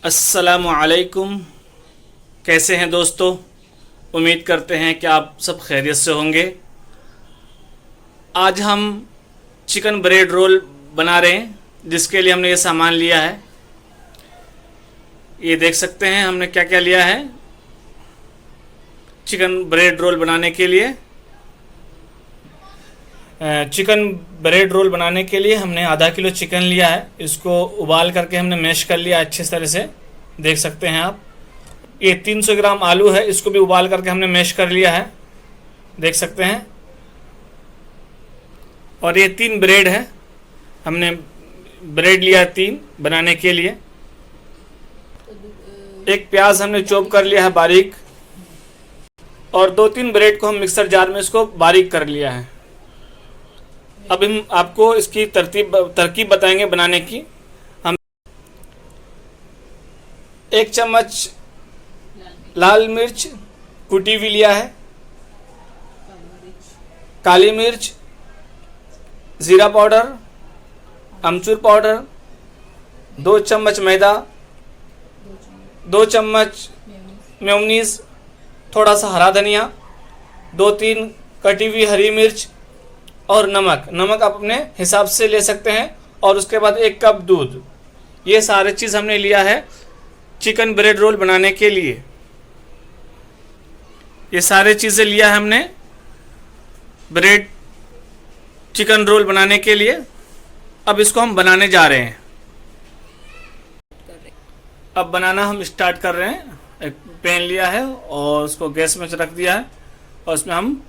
अस्सलामुअलैकुम। कैसे हैं दोस्तों? उम्मीद करते हैं कि आप सब खैरियत से होंगे। आज हम चिकन ब्रेड रोल बना रहे हैं, जिसके लिए हमने ये सामान लिया है। ये देख सकते हैं हमने क्या क्या लिया है चिकन ब्रेड रोल बनाने के लिए। चिकन ब्रेड रोल बनाने के लिए हमने आधा किलो चिकन लिया है। इसको उबाल करके हमने मैश कर लिया अच्छे तरह से, देख सकते हैं आप। ये 300 ग्राम आलू है, इसको भी उबाल करके हमने मैश कर लिया है, देख सकते हैं। और ये 3 ब्रेड है, हमने ब्रेड लिया 3 बनाने के लिए। एक प्याज हमने चॉप कर लिया है बारीक, और 2-3 ब्रेड को हम मिक्सर जार में इसको बारीक कर लिया है। अब हम आपको इसकी तरकीब बताएंगे बनाने की। हम 1 चम्मच लाल मिर्च कुटी हुई लिया है, काली मिर्च, ज़ीरा पाउडर, अमचूर पाउडर, 2 चम्मच मैदा, 2 चम्मच मेयोनीज, थोड़ा सा हरा धनिया, 2-3 कटी हुई हरी मिर्च और नमक आप अपने हिसाब से ले सकते हैं। और उसके बाद 1 कप दूध। ये सारे चीज़ हमने लिया है चिकन ब्रेड रोल बनाने के लिए। ये सारे चीज़ें लिया है हमने ब्रेड चिकन रोल बनाने के लिए। अब इसको हम बनाने जा रहे हैं। अब बनाना हम स्टार्ट कर रहे हैं। एक पैन लिया है और उसको गैस में रख दिया है, और उसमें हम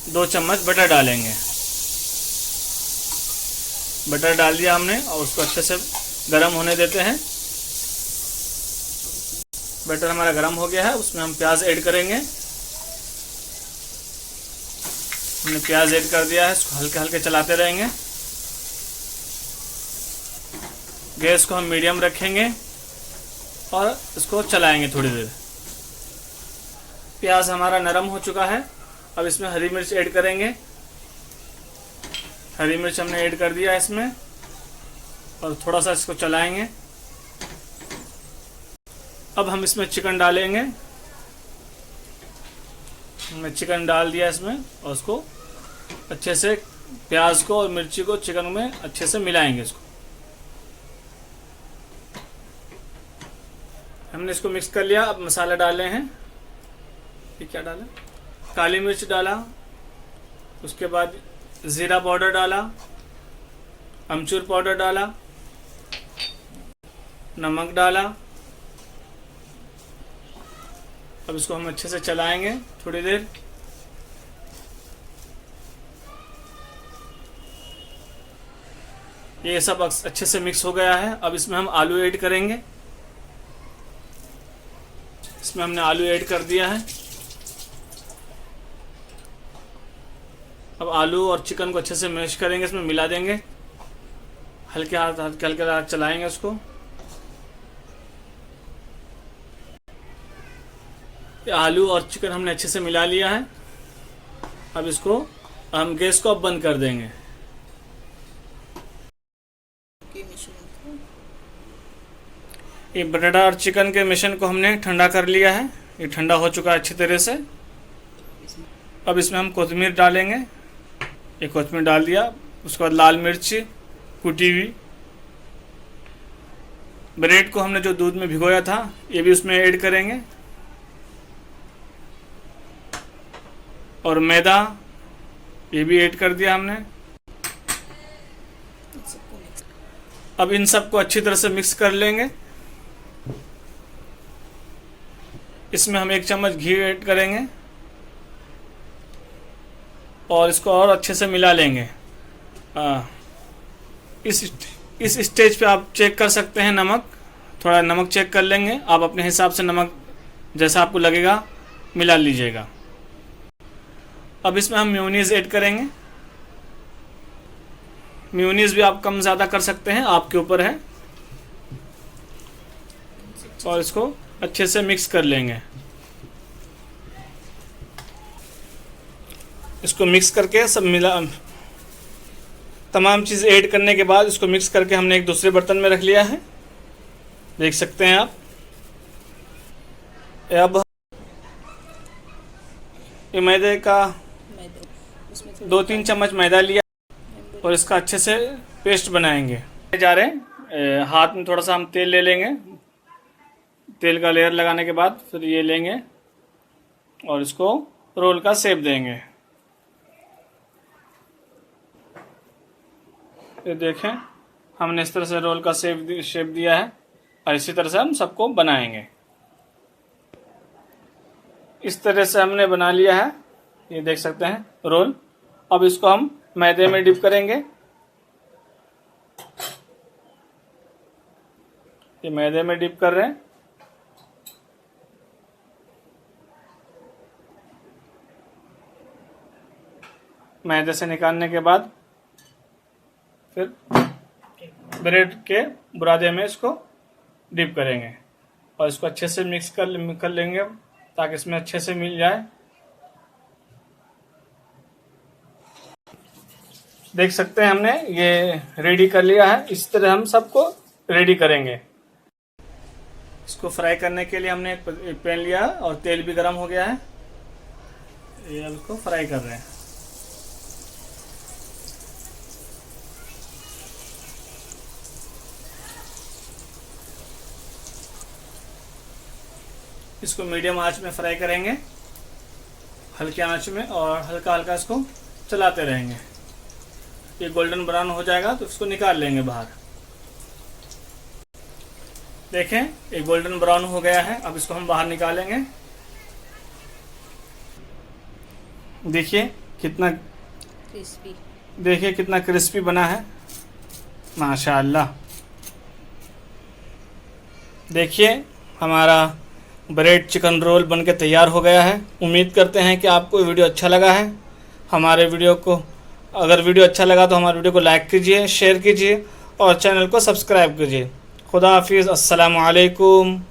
2 चम्मच बटर डालेंगे। बटर डाल दिया हमने और उसको अच्छे से गर्म होने देते हैं। बटर हमारा गर्म हो गया है, उसमें हम प्याज ऐड करेंगे। हमने प्याज ऐड कर दिया है, इसको हल्के हल्के चलाते रहेंगे। गैस को हम मीडियम रखेंगे और इसको चलाएंगे थोड़ी देर। प्याज हमारा नरम हो चुका है। अब इसमें हरी मिर्च ऐड करेंगे। हरी मिर्च हमने ऐड कर दिया है इसमें, और थोड़ा सा इसको चलाएंगे। अब हम इसमें चिकन डालेंगे। हमने चिकन डाल दिया इसमें, और उसको अच्छे से प्याज को और मिर्ची को चिकन में अच्छे से मिलाएंगे। इसको हमने इसको मिक्स कर लिया। अब मसाला डाले हैं। ये क्या डाला? काली मिर्च डाला, उसके बाद ज़ीरा पाउडर डाला, अमचूर पाउडर डाला, नमक डाला। अब इसको हम अच्छे से चलाएंगे थोड़ी देर। ये सब अच्छे से मिक्स हो गया है। अब इसमें हम आलू ऐड करेंगे। इसमें हमने आलू ऐड कर दिया है। अब आलू और चिकन को अच्छे से मैश करेंगे, इसमें मिला देंगे। हल्के हाथ चलाएंगे उसको। आलू और चिकन हमने अच्छे से मिला लिया है। अब इसको हम गैस को अब बंद कर देंगे। ये बटाटा और चिकन के मिश्रण को हमने ठंडा कर लिया है। ये ठंडा हो चुका है अच्छी तरह से। अब इसमें हम कोथिमीर डालेंगे। ये कोथिमीर डाल दिया। उसके बाद लाल मिर्च कुटी हुई। ब्रेड को हमने जो दूध में भिगोया था, ये भी उसमें ऐड करेंगे। और मैदा, ये भी ऐड कर दिया हमने। अब इन सबको अच्छी तरह से मिक्स कर लेंगे। इसमें हम 1 चम्मच घी ऐड करेंगे और इसको और अच्छे से मिला लेंगे। इस स्टेज पे आप चेक कर सकते हैं नमक। थोड़ा नमक चेक कर लेंगे। आप अपने हिसाब से नमक जैसा आपको लगेगा मिला लीजिएगा। अब इसमें हम मेयोनीज ऐड करेंगे। मेयोनीज भी आप कम ज़्यादा कर सकते हैं, आपके ऊपर है। और इसको अच्छे से मिक्स कर लेंगे। इसको मिक्स करके सब तमाम चीज़ ऐड करने के बाद इसको मिक्स करके हमने एक दूसरे बर्तन में रख लिया है। देख सकते हैं आप। अब ये मैदे का 2-3 चम्मच मैदा लिया और इसका अच्छे से पेस्ट बनाएंगे। जा रहे हैं, हाथ में थोड़ा सा हम तेल ले लेंगे। तेल का लेयर लगाने के बाद फिर ये लेंगे और इसको रोल का शेप देंगे। ये देखें, हमने इस तरह से रोल का शेप दिया है और इसी तरह से हम सबको बनाएंगे। इस तरह से हमने बना लिया है, ये देख सकते हैं रोल। अब इसको हम मैदे में डिप करेंगे। ये मैदे में डिप कर रहे हैं। मैदे से निकालने के बाद फिर ब्रेड के बुरादे में इसको डिप करेंगे और इसको अच्छे से मिक्स कर लेंगे ताकि इसमें अच्छे से मिल जाए। देख सकते हैं हमने ये रेडी कर लिया है। इस तरह हम सबको रेडी करेंगे। इसको फ्राई करने के लिए हमने एक पैन लिया और तेल भी गर्म हो गया है। ये अब इसको फ्राई कर रहे हैं। इसको मीडियम आंच में फ्राई करेंगे, हल्के आंच में, और हल्का हल्का इसको चलाते रहेंगे। ये गोल्डन ब्राउन हो जाएगा तो इसको निकाल लेंगे बाहर। देखें, ये गोल्डन ब्राउन हो गया है। अब इसको हम बाहर निकालेंगे। देखिए कितना क्रिस्पी, देखिए कितना क्रिस्पी बना है, माशाअल्लाह। देखिए हमारा ब्रेड चिकन रोल बनके तैयार हो गया है। उम्मीद करते हैं कि आपको वीडियो अच्छा लगा है। हमारे वीडियो को, अगर वीडियो अच्छा लगा तो हमारे वीडियो को लाइक कीजिए, शेयर कीजिए और चैनल को सब्सक्राइब कीजिए। खुदा हाफिज़। अस्सलामु अलैकुम।